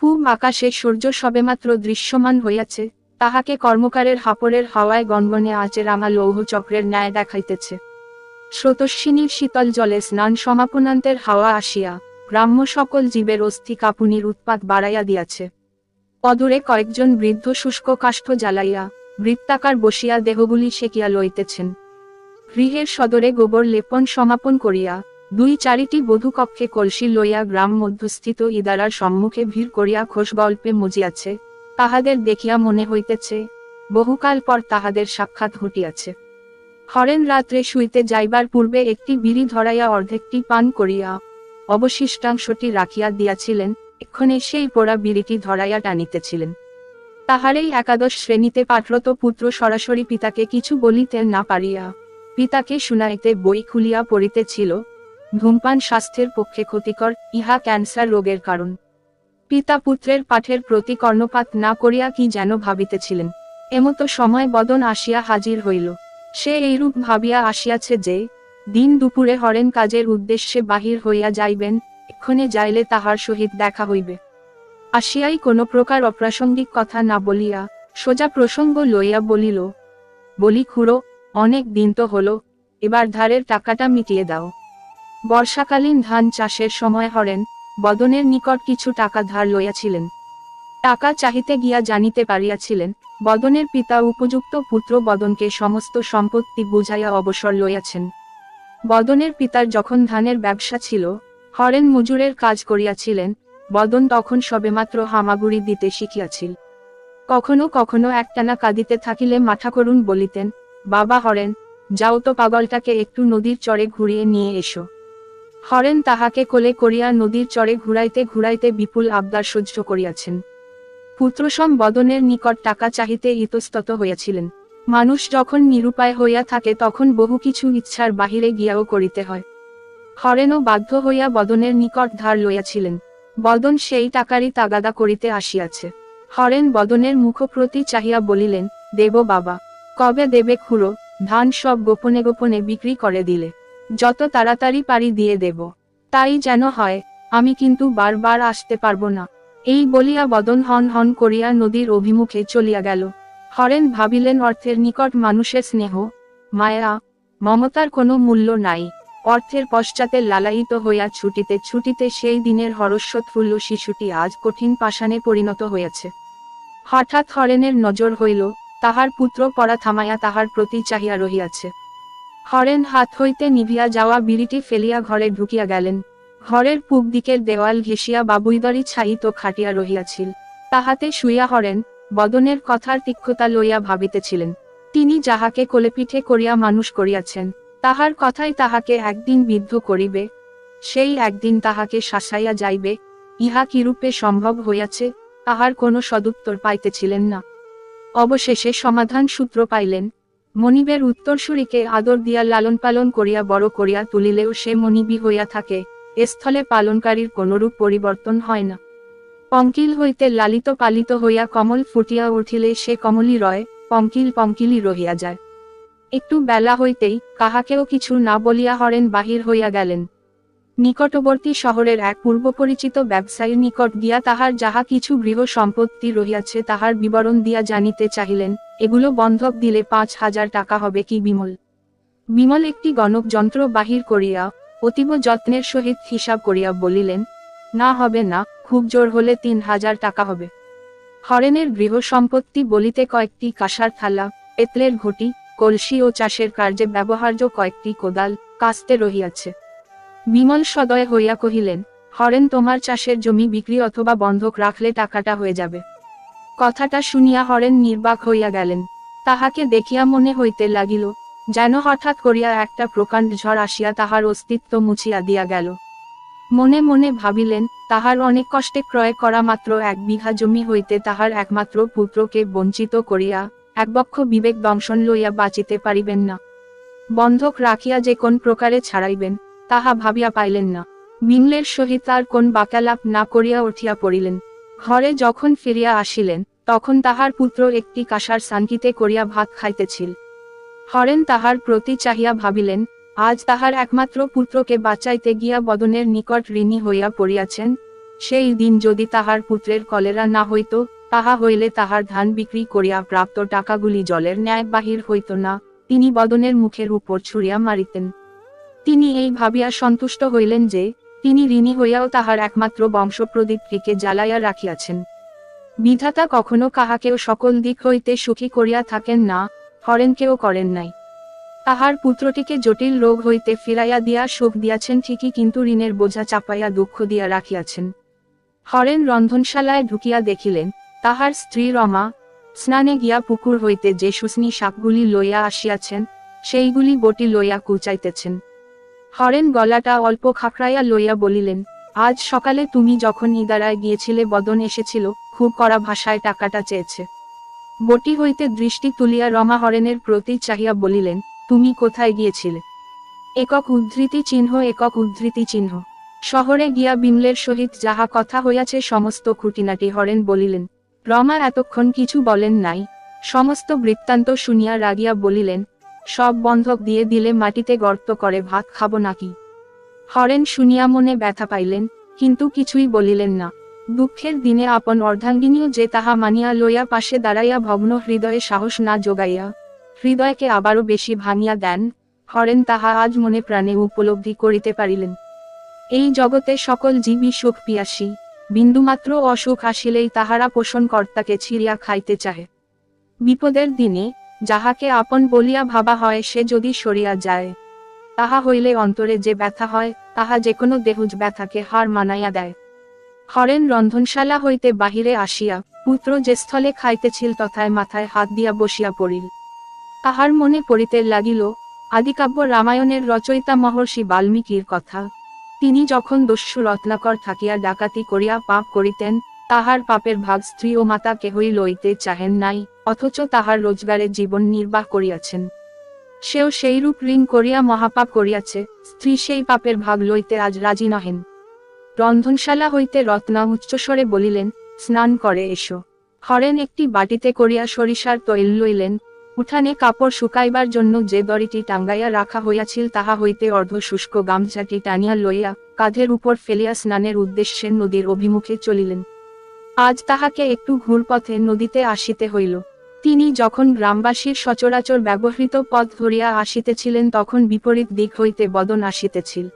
পূব আকাশে সূর্য সবেমাত্র দৃশ্যমান হইয়াছে, তাহাকে কর্মকারের হাপরের হাওয়ায় গনগনে আঁচে রাঙা লৌহ চক্রের ন্যায় দেখাইতেছে। স্রোতস্বিনীর শীতল জলে স্নান সমাপনান্তের হাওয়া আসিয়া গ্রাম্য সকল জীবের অস্থি কাঁপুনির উৎপাত বাড়াইয়া দিয়াছে। অদূরে কয়েকজন বৃদ্ধ শুষ্ক কাষ্ঠ জ্বালাইয়া বৃত্তাকার বসিয়া দেহগুলি সেকিয়া লইতেছেন। গৃহের সদরে গোবর লেপন সমাপন করিয়া 2-4টি বধূকক্ষে কলসি লইয়া গ্রাম মধ্যস্থিত ইদারার সম্মুখে ভিড় করিয়া খোশ গল্পে মজিয়াছে। তাহাদের দেখিয়া মনে হইতেছে বহুকাল পর তাহাদের সাক্ষাৎ ঘটিয়াছে। হরেন রাত্রে শুইতে যাইবার পূর্বে একটি বিড়ি ধরাইয়া অর্ধেকটি পান করিয়া অবশিষ্টাংশটি রাখিয়া দিয়াছিলেন, এক্ষণে সেই পোড়া বিড়িটি ধরাইয়া টানিতেছিলেন। তাহারেই একাদশ শ্রেণীতে পাঠরত পুত্র সরাসরি পিতাকে কিছু বলিতে না পারিয়া পিতাকে শুনাইতে বই খুলিয়া পড়িতেছিল, ধূমপান স্বাস্থ্যের পক্ষে ক্ষতিকর, ইহা ক্যান্সার রোগের কারণ। পিতা পুত্রের পাঠের প্রতি কর্ণপাত না করিয়া কি যেন ভাবিতেছিলেন। এমতো সময় বদন আসিয়া হাজির হইল। সে এইরূপ ভাবিয়া আসিয়াছে যে দিন দুপুরে হরেন কাজের উদ্দেশ্যে বাহির হইয়া যাইবেন, এক্ষণে যাইলে তাহার সহিত দেখা হইবে। আসিয়াই কোনো প্রকার অপ্রাসঙ্গিক কথা না বলিয়া সোজা প্রসঙ্গ লইয়া বলিল, বলি খুড়ো, অনেক দিন তো হলো, এবার ধারের টাকাটা মিটিয়ে দাও। বর্ষাকালীন ধান চাষের সময় হরেন বদনের নিকট কিছু টাকা ধার লইয়াছিলেন। টাকা চাহিতে গিয়া জানিতে পারিয়াছিলেন বদনের পিতা উপযুক্ত পুত্র বদনকে সমস্ত সম্পত্তি বুঝাইয়া অবসর লইয়াছেন। বদনের পিতার যখন ধানের ব্যবসা ছিল, হরেন মজুরের কাজ করিয়াছিলেন, বদন তখন সবেমাত্র হামাগুড়ি দিতে শিখিয়াছিল। কখনো কখনো একটানা কাঁদিতে থাকিলে মাথা করুন বলিতেন, বাবা হরেন, যাও তো পাগলটাকে একটু নদীর চরে ঘুরিয়ে নিয়ে এসো। হরেন তাহাকে কোলে করিয়া নদীর চরে ঘুরাইতে ঘুরাইতে বিপুল আবদার সহ্য করিয়াছেন। পুত্রসম বদনের নিকট টাকা চাহিতে ইতস্তত হইয়াছিলেন। মানুষ যখন নিরুপায় হইয়া থাকে তখন বহু কিছু ইচ্ছার বাহিরে গিয়াও করিতে হয়। হরেনও বাধ্য হইয়া বদনের নিকট ধার লইয়াছিলেন। বদন সেই টাকারই তাগাদা করিতে আসিয়াছে। হরেন বদনের মুখপ্রতি চাহিয়া বলিলেন, দেব বাবা। কবে দেবে খুড়ো? ধান সব গোপনে গোপনে বিক্রি করে দিলে যত তাড়াতাড়ি পারি দিয়ে দেব। তাই যেন হয়, আমি কিন্তু বারবার আসতে পারবো না। এই বলিয়া বদন হন হন করিয়া নদীর অভিমুখে চলিয়া গেল। হরেন ভাবিলেন অর্থের নিকট মানুষের স্নেহ, মায়া, মমতার কোনো মূল্য নাই। অর্থের পশ্চাতে লালায়িত হইয়া ছুটিতে ছুটিতে সেই দিনের হরস্বৎফুল্ল শিশুটি আজ কঠিন পাষাণে পরিণত হইয়াছে। হঠাৎ হরেনের নজর হইল, তাহার পুত্র পড়া থামাইয়া তাহার প্রতি চাহিয়া রহিয়াছে। হরেন হাত হইতে নিভিয়া যাওয়া বিড়িটি ফেলিয়া ঘরে ঢুকিয়া গেলেন। ঘরের পূব দিকের দেওয়াল ঘেঁষিয়া বাবুইবাড়ি ছাইত খাটিয়া রহিয়াছিল। তাহাতে শুইয়া হরেন বদনের কথার তীক্ষ্ণতা লইয়া ভাবিতেছিলেন। তিনি যাহাকে কোলেপিঠে করিয়া মানুষ করিয়াছেন, তাহার কথাই তাহাকে একদিন বিদ্ধ করিবে, সেই একদিন তাহাকে শাসাইয়া যাইবে। ইহা কিরূপে সম্ভব হইয়াছে, তাহার কোনো সদুত্তর পাইতেছিলেন না। অবশেষে সমাধান সূত্র পাইলেন। মনিবের উত্তরসূরিকে আদর দিয়া লালন পালন করিয়া বড় করিয়া তুলিলেও সে মনিবী হইয়া থাকে, স্থলে পালনকারীর কোনরূপ পরিবর্তন হয় না। পঙ্কিল হইতে লালিত পালিত হইয়া কমল ফুটিয়া উঠিলে সে কমলই রয়, পঙ্কিল পঙ্কিলই রহিয়া যায়। একটু বেলা হইতেই কাহাকেও কিছু না বলিয়া হরেন বাহির হইয়া গেলেন। নিকটবর্তী শহরের এক পূর্বপরিচিত ব্যবসায়ীর নিকট গিয়া তাহার যাহা কিছু গৃহ সম্পত্তি রহিয়াছে তাহার বিবরণ দিয়া জানিতে চাহিলেন, এগুলো বন্ধক দিলে 5,000 টাকা হবে কি বিমল? বিমল একটি গণক যন্ত্র বাহির করিয়া অতীব যত্নের সহিত হিসাব করিয়া বলিলেন, না হবে না, খুব জোর হলে 3,000 টাকা হবে। হরেনের গৃহ সম্পত্তি বলিতে কয়েকটি কাঁসার থালা, পেতলের ঘটি, কলসি ও চাষের কার্যে ব্যবহার্য কয়েকটি কোদাল, কাস্তে রহিয়াছে। বিমল সদয় হইয়া কহিলেন, হরেন, তোমার চাষের জমি বিক্রি অথবা বন্ধক রাখলে টাকাটা হয়ে যাবে। কথাটা শুনিয়া হরেন নির্বাক হইয়া গেলেন। তাহাকে দেখিয়া মনে হইতে লাগিল যেন হঠাৎ করিয়া একটা প্রকাণ্ড ঝড় আসিয়া তাহার অস্তিত্ব মুছিয়া দিয়া গেল। মনে মনে ভাবিলেন, তাহার অনেক কষ্টে ক্রয় করা মাত্র 1 বিঘা জমি হইতে তাহার একমাত্র পুত্রকে বঞ্চিত করিয়া একবক্ষ বিবেক দংশন লইয়া বাঁচিতে পারিবেন না। বন্ধক রাখিয়া যে কোন প্রকারে ছাড়াইবেন তাহা ভাবিয়া পাইলেন না। বিমলের সহিত আর কোন বাক্যালাপ না করিয়া উঠিয়া পড়িলেন। ঘরে যখন ফিরিয়া আসিলেন তখন তাহার পুত্র একটি কাঁসার সানকিতে করিয়া ভাত খাইতেছিল। হরেন তাহার প্রতি চাহিয়া ভাবিলেন, আজ তাহার একমাত্র পুত্রকে বাঁচাইতে গিয়া বদনের নিকট ঋণী হইয়া পড়িয়াছেন, সেই দিন যদি তাহার পুত্রের কলেরা না হইত, তাহা হইলে তাহার ধান বিক্রি করিয়া প্রাপ্ত টাকাগুলি জলের ন্যায় বাহির হইত না, তিনি বদনের মুখের উপর ছুঁড়িয়া মারিতেন। তিনি এই ভাবিয়া সন্তুষ্ট হইলেন যে, তিনি ঋণী হইয়াও তাহার একমাত্র বংশপ্রদীপটিকে জ্বালাইয়া রাখিয়াছেন। বিধাতা কখনো কাহাকেও সকল দিক হইতে সুখী করিয়া থাকেন না, হরেনকেও করেন নাই। তাহার পুত্রটিকে জটিল রোগ হইতে ফিরাইয়া দিয়া সুখ দিয়াছেন ঠিকই, কিন্তু ঋণের বোঝা চাপাইয়া দুঃখ দিয়া রাখিয়াছেন। হরেন রন্ধনশালায় ঢুকিয়া দেখিলেন, তাহার স্ত্রী রমা স্নানে গিয়া পুকুর হইতে যে শুষ্নী শাকগুলি লইয়া আসিয়াছেন, সেইগুলি বটি লইয়া কুচাইতেছেন। হরেন গলাটা অল্প খাকড়াইয়া লইয়া বলিলেন, আজ সকালে তুমি যখন ইদারায় গিয়েছিলে বদন এসেছিল, খুব কড়া ভাষায় টাকাটা চেয়েছে। বটি হইতে দৃষ্টি তুলিয়া রমা হরেনের প্রতি চাহিয়া বলিলেন, তুমি কোথায় গিয়েছিলে? একক উদ্ধৃতি চিহ্ন একক উদ্ধৃতি চিহ্ন। শহরে গিয়া বিমলের সহিত যাহা কথা হইয়াছে সমস্ত খুঁটিনাটি হরেন বলিলেন। রমা এতক্ষণ কিছু বলেন নাই, সমস্ত বৃত্তান্ত শুনিয়া রাগিয়া বলিলেন, সব বন্ধক দিয়ে দিলে মাটিতে গর্ত করে ভাত খাব নাকি? হরেন শুনিয়া মনে ব্যথা পাইলেন, কিন্তু কিছুই বলিলেন না। দুঃখের দিনে আপন অর্ধাঙ্গিনীও যে তাহা মানিয়া লইয়া পাশে দাঁড়াইয়া ভগ্ন হৃদয়ে সাহস না যোগাইয়া হৃদয়কে আবারও বেশি ভাঙিয়া দেন, হরেন তাহা আজ মনে প্রাণে উপলব্ধি করিতে পারিলেন। এই জগতে সকল জীবই সুখ পিয়াসী, বিন্দুমাত্র অসুখ আসিলেই তাহারা পোষণকর্তাকে ছিঁড়িয়া খাইতে চাহে। বিপদের দিনে যাহাকে আপন বলিয়া ভাবা হয় সে যদি সরিয়া যায়, তাহা হইলে অন্তরে যে ব্যথা হয়, তাহা যে কোনো দেহুজ ব্যথাকে হার মানাইয়া দেয়। হরেন রন্ধনশালা হইতে বাহিরে আসিয়া পুত্র যে স্থলে খাইতেছিল তথায় মাথায় হাত দিয়া বসিয়া পড়িল। তাহার মনে পড়িতে লাগিল আদিকাব্য রামায়ণের রচয়িতা মহর্ষি বাল্মীকির কথা। তিনি যখন দস্যু রত্নাকর থাকিয়া ডাকাতি করিয়া পাপ করিতেন, তাহার পাপের ভাগ স্ত্রী ও মাতা কেহই লইতে চাহেন নাই, অথচ তাহার রোজগারে জীবন নির্বাহ করিয়াছেন। সেও সেইরূপ ঋণ করিয়া মহাপাপ করিয়াছে, স্ত্রী সেই পাপের ভাগ লইতে আজ রাজি নহেন। রন্ধনশালা হইতে রত্না উচ্চস্বরে বলিলেন, স্নান করে এসো। হরেন একটি বাটিতে করিয়া সরিষার তৈল লইলেন। উঠানে কাপড় শুকাইবার জন্য যে দড়িটি টাঙ্গাইয়া রাখা হইয়াছিল তাহা হইতে অর্ধ শুষ্ক গামছাটি টানিয়া লইয়া কাঁধের উপর ফেলিয়া স্নানের উদ্দেশ্যে নদীর অভিমুখে চলিলেন। আজ তাহাকে একটু ঘুরপথে নদীতে আসিতে হইল। তিনি যখন গ্রামবাসীর সচরাচর ব্যবহৃত পথ ধরিয়া আসিতেছিলেন তখন বিপরীত দিক হইতে বদন আসিতেছিল।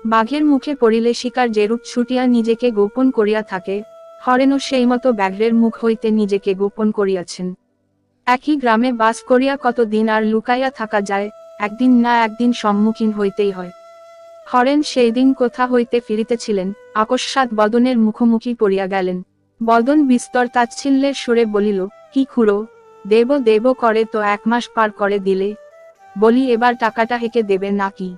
বাঘের মুখে পড়িলে শিকার যেরূপ ছুটিয়া নিজেকে গোপন করিয়া থাকে, হরেনও সেই মতো ব্যাঘ্রের মুখ হইতে নিজেকে গোপন করিয়াছেন। একই গ্রামে বাস করিয়া কতদিন আর লুকাইয়া থাকা যায়, একদিন না একদিন সম্মুখীন হইতেই হয়। হরেন সেই দিন কোথা হইতে ফিরিতেছিলেন, আকস্মাৎ বদনের মুখোমুখি পড়িয়া গেলেন। বদন বিস্তর তাচ্ছিল্যের সুরে বলিল, কি খুড়ো, দেব দেব করে তো 1 মাস পার করে দিলে, বলি এবার টাকাটা হেকে দেবে নাকি?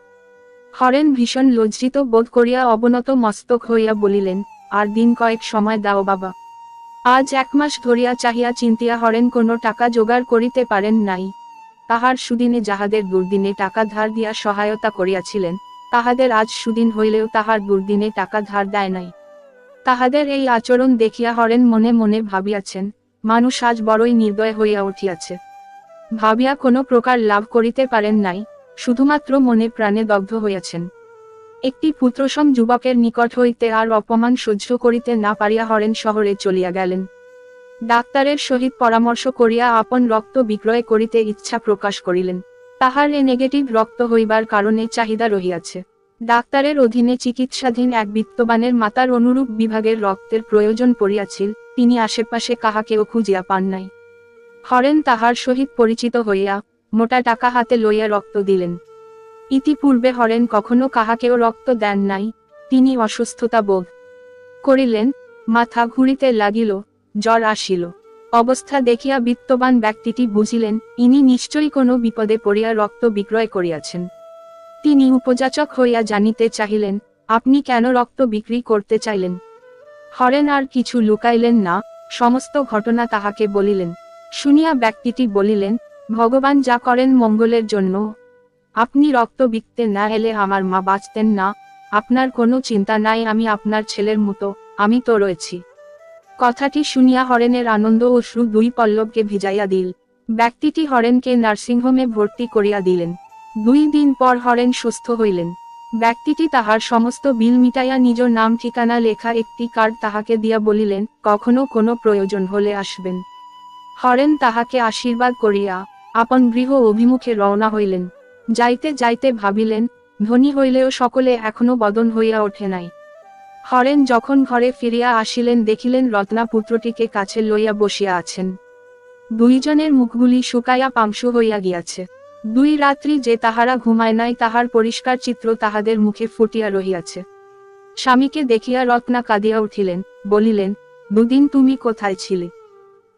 হরেন ভীষণ লজ্জিত বোধ করিয়া অবনত মস্তক হইয়া বলিলেন, আর দিন কয়েক সময় দাও বাবা। আজ 1 মাস ধরিয়া চাহিয়া চিন্তিয়া হরেন কোনো টাকা জোগাড় করিতে পারেন নাই। তাহার সুদিনে যাহাদের দুর্দিনে টাকা ধার দিয়া সহায়তা করিয়াছিলেন, তাহাদের আজ সুদিন হইলেও তাহার দুর্দিনে টাকা ধার দেয় নাই। তাহাদের এই আচরণ দেখিয়া হরেন মনে মনে ভাবিয়াছেন, মানুষ আজ বড়ই নির্দয় হইয়া উঠিয়াছে। ভাবিয়া কোনো প্রকার লাভ করিতে পারেন নাই, শুধুমাত্র মনে প্রাণে দগ্ধ হইয়াছেন। একটি পুত্রসম যুবকের নিকট হইতে আর অপমান সহ্য করিতে না পারিয়া হরেন শহরে চলিয়া গেলেন। ডাক্তারের সহিত পরামর্শ করিয়া আপন রক্ত বিক্রয় করিতে ইচ্ছা প্রকাশ করিলেন। তাহার এ নেগেটিভ রক্ত হইবার কারণে চাহিদা রহিয়াছে। ডাক্তারের অধীনে চিকিৎসাধীন এক বিত্তবানের মাতার অনুরূপ বিভাগের রক্তের প্রয়োজন পড়িয়াছিল, তিনি আশেপাশে কাহাকেও খুঁজিয়া পান নাই। হরেন তাহার সহিত পরিচিত হইয়া মোটা টাকা হাতে লইয়া রক্ত দিলেন। ইতিপূর্বে হরেন কখনো কাহাকেও রক্ত দেন নাই। তিনি অসুস্থতা বোধ করিলেন, মাথা ঘুরিতে লাগিল, জ্বর আসিল। অবস্থা দেখিয়া বিত্তবান ব্যক্তিটি বুঝিলেন, ইনি নিশ্চয়ই কোনো বিপদে পড়িয়া রক্ত বিক্রয় করিয়াছেন। তিনি উপযাচক হইয়া জানিতে চাহিলেন, আপনি কেন রক্ত বিক্রি করতে চাইলেন? হরেন আর কিছু লুকাইলেন না, সমস্ত ঘটনা তাহাকে বলিলেন। শুনিয়া ব্যক্তিটি বলিলেন, ভগবান যা করেন মঙ্গলের জন্য। আপনি রক্ত বিকতে না এলে আমার মা বাঁচতেন না। আপনার কোনো চিন্তা নাই, আমি আপনার ছেলের মতো, আমি তো রয়েছি। কথাটি শুনিয়া হরেনের আনন্দ অশ্রু 2 পল্লবকে ভিজাইয়া দিল। ব্যক্তিটি হরেনকে নার্সিংহোমে ভর্তি করিয়া দিলেন। 2 দিন পর হরেন সুস্থ হইলেন। ব্যক্তিটি তাহার সমস্ত বিল মিটাইয়া নিজ নাম ঠিকানা লেখা একটি কার্ড তাহাকে দিয়া বলিলেন, কখনো কোনো প্রয়োজন হলে আসবেন। হরেন তাহাকে আশীর্বাদ করিয়া আপন গৃহ অভিমুখে রওনা হইলেন। যাইতে যাইতে ভাবিলেন, ধনী হইলেও সকলে এখনো বদন হইয়া ওঠে নাই। হরেন যখন ঘরে ফিরিয়া আসিলেন দেখিলেন রত্না পুত্রটিকে কাছে লইয়া বসিয়া আছেন। দুইজনের মুখগুলি শুকাইয়া পাংশু হইয়া গিয়াছে। 2 রাত্রি যে তাহারা ঘুমায় নাই তাহার পরিষ্কার চিত্র তাহাদের মুখে ফুটিয়া রহিয়াছে। স্বামীকে দেখিয়া রত্না কাঁদিয়া উঠিলেন, বলিলেন, 2 দিন তুমি কোথায় ছিলে?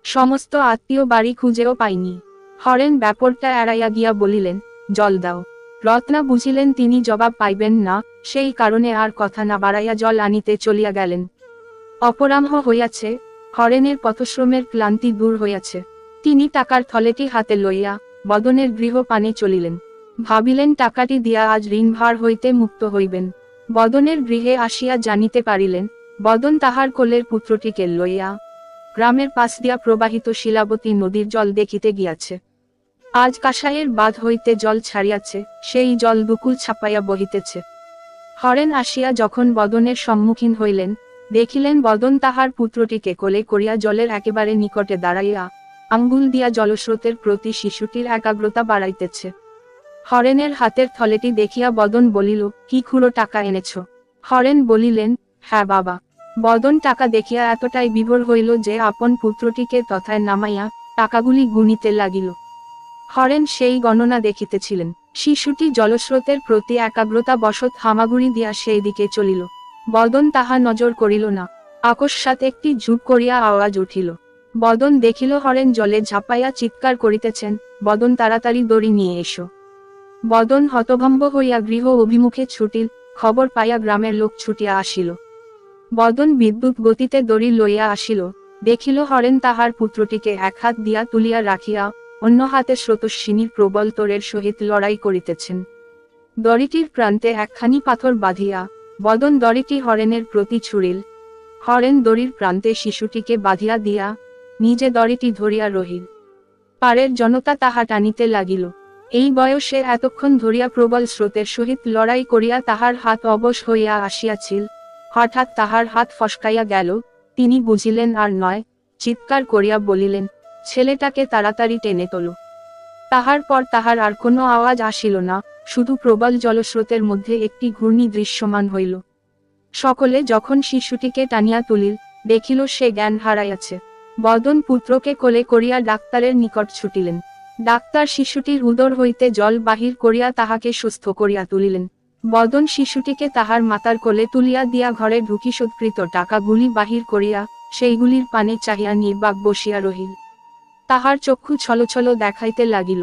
সমস্ত আত্মীয় বাড়ি খুঁজেও পাইনি। হরেন ব্যাপারটা এড়াইয়া গিয়া বলিলেন, জল দাও। রত্না বুঝিলেন তিনি জবাব পাইবেন না, সেই কারণে আর কথা না বাড়াইয়া জল আনিতে চলিয়া গেলেন। অপরাহ্ন হইয়াছে, হরেনের পথশ্রমের ক্লান্তি দূর হইয়াছে। তিনি টাকার থলেটি হাতে লইয়া বদনের গৃহ পানে চলিলেন। ভাবিলেন টাকাটি দিয়া আজ ঋণ ভার হইতে মুক্ত হইবেন। বদনের গৃহে আসিয়া জানিতে পারিলেন, বদন তাহার কোলের পুত্রটিকে লইয়া গ্রামের পাশ দিয়া প্রবাহিত শিলাবতী নদীর জল দেখিতে গিয়াছে। আজ কাঁসাইয়ের বাঁধ হইতে জল ছাড়িয়াছে, সেই জল দুকুল ছাপাইয়া বহিতেছে। হরেন আসিয়া যখন বদনের সম্মুখীন হইলেন, দেখিলেন বদন তাহার পুত্রটিকে কোলে করিয়া জলের একেবারে নিকটে দাঁড়াইয়া আঙ্গুল দিয়া জলস্রোতের প্রতি শিশুটির একাগ্রতা বাড়াইতেছে। হরেনের হাতের থলেটি দেখিয়া বদন বলিল, কি খুঁড়ো টাকা এনেছ? হরেন বলিলেন, হ্যাঁ বাবা। বদন টাকা দেখিয়া এতটাই বিভোর হইল যে আপন পুত্রটিকে তথায় নামাইয়া টাকাগুলি গুনিতে লাগিল। হরেন সেই গণনা দেখিতেছিলেন। শিশুটি জলস্রোতের প্রতি একাগ্রতা বশত হামাগুড়ি দিয়া সেই দিকে চলিল। বদন তাহা নজর করিল না। আকস্মাৎ একটি ঝুপ করিয়া আওয়াজ উঠিল। বদন দেখিল হরেন জলে ঝাঁপাইয়া চিৎকার করিতেছেন, বদন তাড়াতাড়ি দড়ি নিয়ে এসো। বদন হতভম্ব হইয়া গৃহ অভিমুখে ছুটিল, খবর পাইয়া গ্রামের লোক ছুটিয়া আসিল। বদন বিদ্যুৎ গতিতে দড়ি লইয়া আসিল, দেখিল হরেন তাহার পুত্রটিকে এক হাত দিয়া তুলিয়া রাখিয়া অন্য হাতে স্রোতস্বিনীর প্রবল তোরের সহিত লড়াই করিতেছেন। দড়িটির প্রান্তে একখানি পাথর বাঁধিয়া বদন দড়িটি হরেনের প্রতি ছুড়িল। হরেন দড়ির প্রান্তে শিশুটিকে বাঁধিয়া দিয়া নিজে দড়িটি ধরিয়া রহিল। পারের জনতা তাহা টানিতে লাগিল। এই বয়সে এতক্ষণ ধরিয়া প্রবল স্রোতের সহিত লড়াই করিয়া তাহার হাত অবশ হইয়া আসিয়াছিল। হঠাৎ তাহার হাত ফসকাইয়া গেল, তিনি বুঝিলেন আর নয়, চিৎকার করিয়া বলিলেন, ছেলেটাকে তাড়াতাড়ি টেনে তোলো। তাহার পর তাহার আর কোনো আওয়াজ আসিল না, শুধু প্রবল জলস্রোতের মধ্যে একটি ঘূর্ণি দৃশ্যমান হইল। সকলে যখন শিশুটিকে টানিয়া তুলিল, দেখিল সে জ্ঞান হারাইয়াছে। বদন পুত্রকে কোলে করিয়া ডাক্তারের নিকট ছুটিলেন। ডাক্তার শিশুটির উদর হইতে জল বাহির করিয়া তাহাকে সুস্থ করিয়া তুলিলেন। বদন শিশুটিকে তাহার মাতার কোলে তুলিয়া দিয়া ঘরে ঢুকি সৎকৃত টাকাগুলি বাহির করিয়া সেইগুলির পানে চাহিয়া নির্বাক বসিয়া রহিল। তাহার চক্ষু ছলছল দেখাইতে লাগিল।